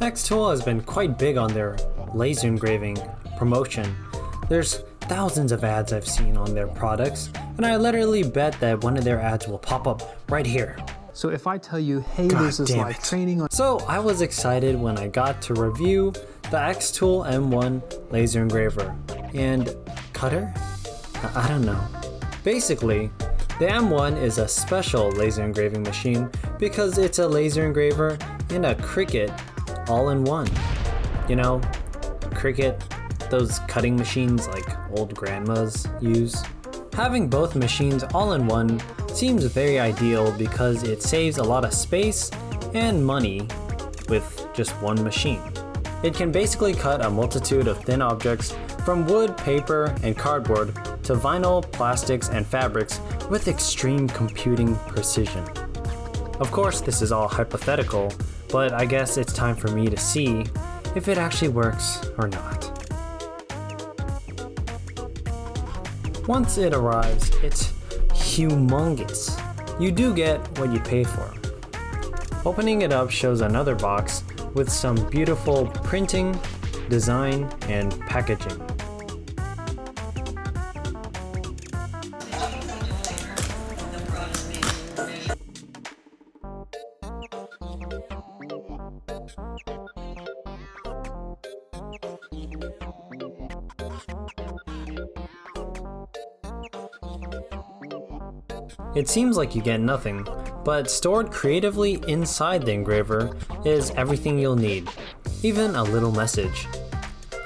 xTool has been quite big on their laser engraving promotion. There's thousands of ads I've seen on their products, and I literally bet that one of their ads will pop up right here. So if I tell you, hey, there's this live training on... So I was excited when I got to review the xTool M1 laser engraver and cutter? I don't know. Basically, the M1 is a special laser engraving machine because it's a laser engraver and a Cricut all in one. You know, Cricut, those cutting machines like old grandmas use. Having both machines all in one seems very ideal because it saves a lot of space and money with just one machine. It can basically cut a multitude of thin objects from wood, paper, and cardboard to vinyl, plastics, and fabrics with extreme computing precision. Of course, this is all hypothetical, but I guess it's time for me to see if it actually works or not. Once it arrives, it's humongous. You do get what you pay for. Opening it up shows another box with some beautiful printing, design, and packaging. It seems like you get nothing, but stored creatively inside the engraver is everything you'll need, even a little message.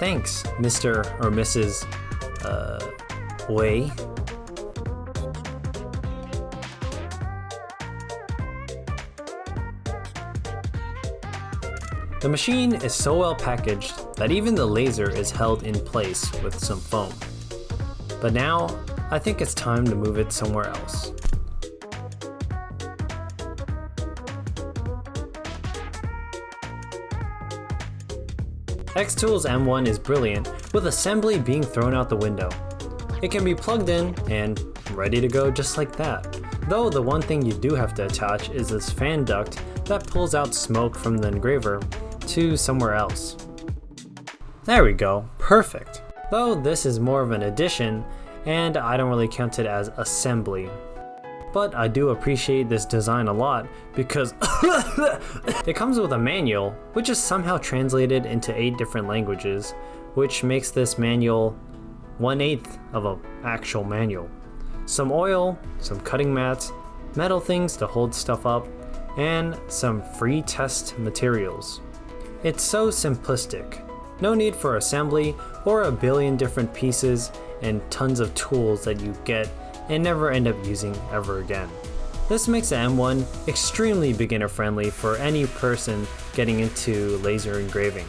Thanks, Mr. or Mrs. Wei. The machine is so well packaged that even the laser is held in place with some foam. But now, I think it's time to move it somewhere else. xTool's M1 is brilliant, with assembly being thrown out the window. It can be plugged in and ready to go just like that. Though the one thing you do have to attach is this fan duct that pulls out smoke from the engraver to somewhere else. There we go, perfect. Though this is more of an addition, and I don't really count it as assembly. But I do appreciate this design a lot because it comes with a manual, which is somehow translated into 8 different languages, which makes this manual 1/8 of an actual manual. Some oil, some cutting mats, metal things to hold stuff up, and some free test materials. It's so simplistic. No need for assembly or a billion different pieces and tons of tools that you get and never end up using ever again. This makes the M1 extremely beginner friendly for any person getting into laser engraving.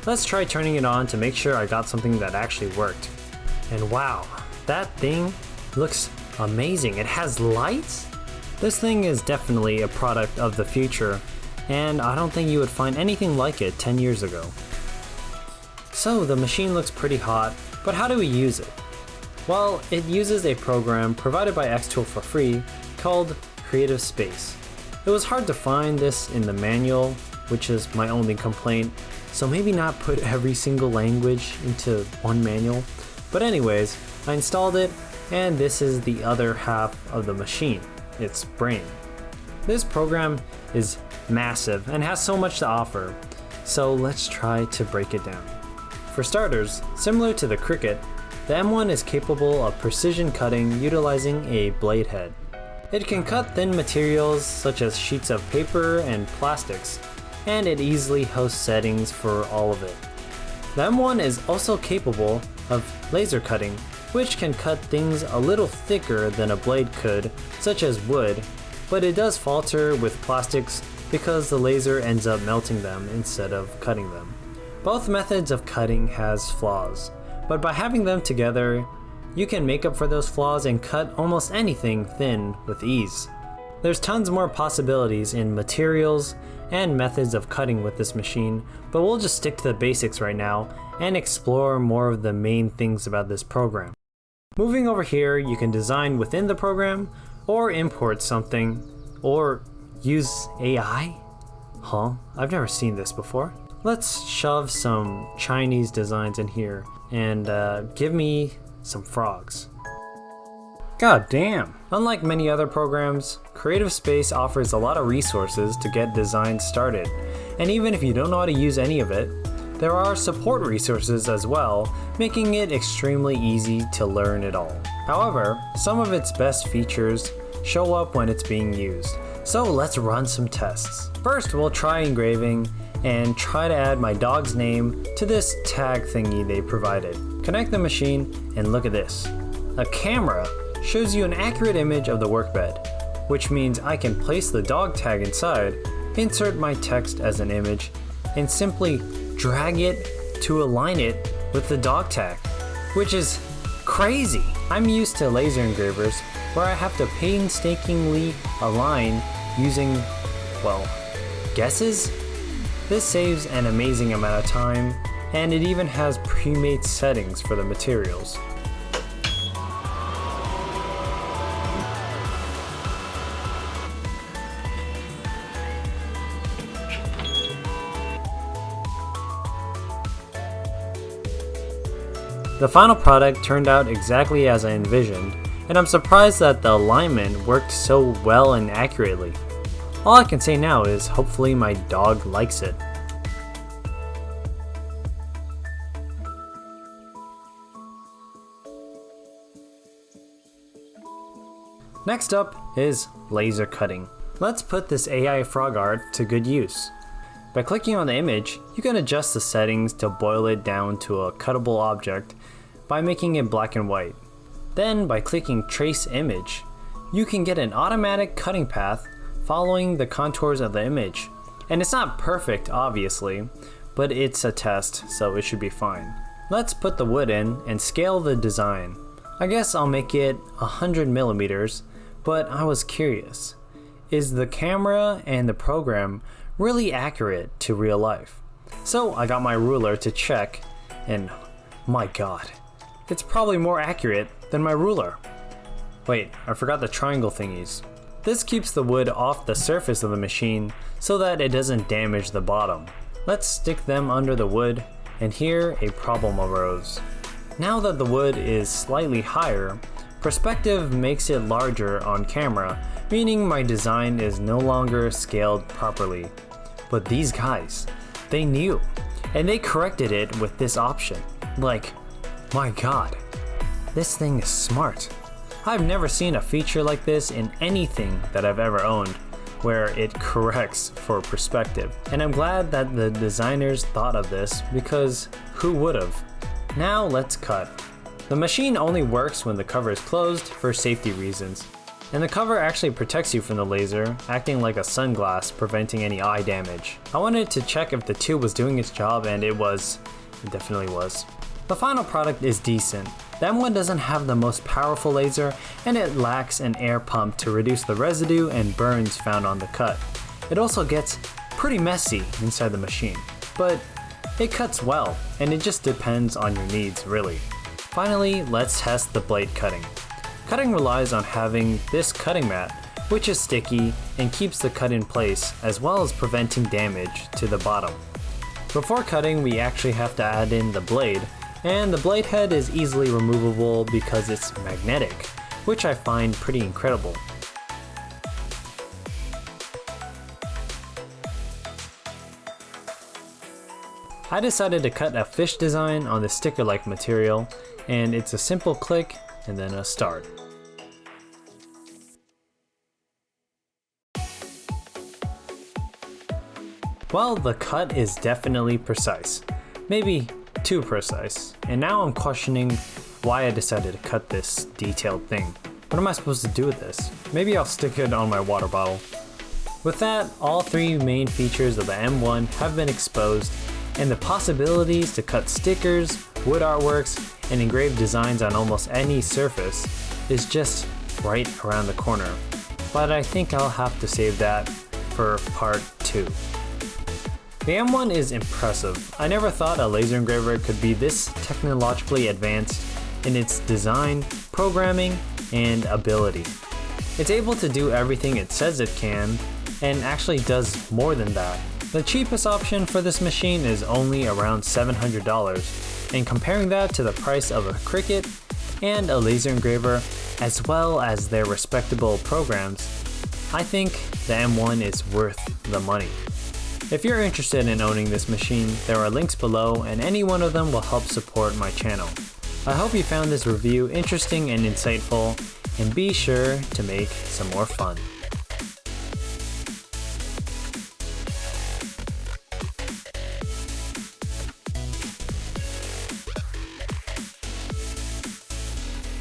Let's try turning it on to make sure I got something that actually worked. And wow, that thing looks amazing. It has lights? This thing is definitely a product of the future, and I don't think you would find anything like it 10 years ago. So the machine looks pretty hot, but how do we use it? Well, it uses a program provided by xTool for free called Creative Space. It was hard to find this in the manual, which is my only complaint, so maybe not put every single language into one manual. But anyways, I installed it, and this is the other half of the machine, its brain. This program is massive and has so much to offer, so let's try to break it down. For starters, similar to the Cricut, the M1 is capable of precision cutting utilizing a blade head. It can cut thin materials such as sheets of paper and plastics, and it easily hosts settings for all of it. The M1 is also capable of laser cutting, which can cut things a little thicker than a blade could, such as wood, but it does falter with plastics because the laser ends up melting them instead of cutting them. Both methods of cutting has flaws, but by having them together, you can make up for those flaws and cut almost anything thin with ease. There's tons more possibilities in materials and methods of cutting with this machine, but we'll just stick to the basics right now and explore more of the main things about this program. Moving over here, you can design within the program, or import something, or use AI? Huh? I've never seen this before. Let's shove some Chinese designs in here and give me some frogs. God damn! Unlike many other programs, Creative Space offers a lot of resources to get designs started, and even if you don't know how to use any of it, there are support resources as well, making it extremely easy to learn it all. However, some of its best features show up when it's being used, so let's run some tests. First, we'll try engraving and try to add my dog's name to this tag thingy they provided. Connect the machine and look at this. A camera shows you an accurate image of the workbed, which means I can place the dog tag inside, insert my text as an image, and simply drag it to align it with the dog tag, which is crazy. I'm used to laser engravers where I have to painstakingly align using, well, guesses? This saves an amazing amount of time, and it even has pre-made settings for the materials. The final product turned out exactly as I envisioned, and I'm surprised that the alignment worked so well and accurately. All I can say now is hopefully my dog likes it. Next up is laser cutting. Let's put this AI frog art to good use. By clicking on the image, you can adjust the settings to boil it down to a cuttable object by making it black and white. Then by clicking Trace Image, you can get an automatic cutting path following the contours of the image. And it's not perfect, obviously, but it's a test, so it should be fine. Let's put the wood in and scale the design. I guess I'll make it 100 millimeters, but I was curious. Is the camera and the program really accurate to real life? So I got my ruler to check, and my god, it's probably more accurate than my ruler. Wait, I forgot the triangle thingies. This keeps the wood off the surface of the machine so that it doesn't damage the bottom. Let's stick them under the wood, and here a problem arose. Now that the wood is slightly higher, perspective makes it larger on camera, meaning my design is no longer scaled properly. But these guys, they knew, and they corrected it with this option. Like, my god, this thing is smart. I've never seen a feature like this in anything that I've ever owned, where it corrects for perspective. And I'm glad that the designers thought of this, because who would've? Now let's cut. The machine only works when the cover is closed for safety reasons. And the cover actually protects you from the laser, acting like a sunglass, preventing any eye damage. I wanted to check if the tube was doing its job, and it definitely was. The final product is decent. The M1 doesn't have the most powerful laser, and it lacks an air pump to reduce the residue and burns found on the cut. It also gets pretty messy inside the machine, but it cuts well, and it just depends on your needs, really. Finally, let's test the blade cutting. Cutting relies on having this cutting mat, which is sticky and keeps the cut in place, as well as preventing damage to the bottom. Before cutting, we actually have to add in the blade, and the blade head is easily removable because it's magnetic, which I find pretty incredible. I decided to cut a fish design on the sticker-like material, and it's a simple click and then a start. Well, the cut is definitely precise. Maybe too precise. And now I'm questioning why I decided to cut this detailed thing. What am I supposed to do with this? Maybe I'll stick it on my water bottle. With that, all three main features of the M1 have been exposed, and the possibilities to cut stickers, wood artworks, and engrave designs on almost any surface is just right around the corner. But I think I'll have to save that for part 2. The M1 is impressive. I never thought a laser engraver could be this technologically advanced in its design, programming, and ability. It's able to do everything it says it can, and actually does more than that. The cheapest option for this machine is only around $700, and comparing that to the price of a Cricut and a laser engraver, as well as their respectable programs, I think the M1 is worth the money. If you're interested in owning this machine, there are links below and any one of them will help support my channel. I hope you found this review interesting and insightful, and be sure to make some more fun.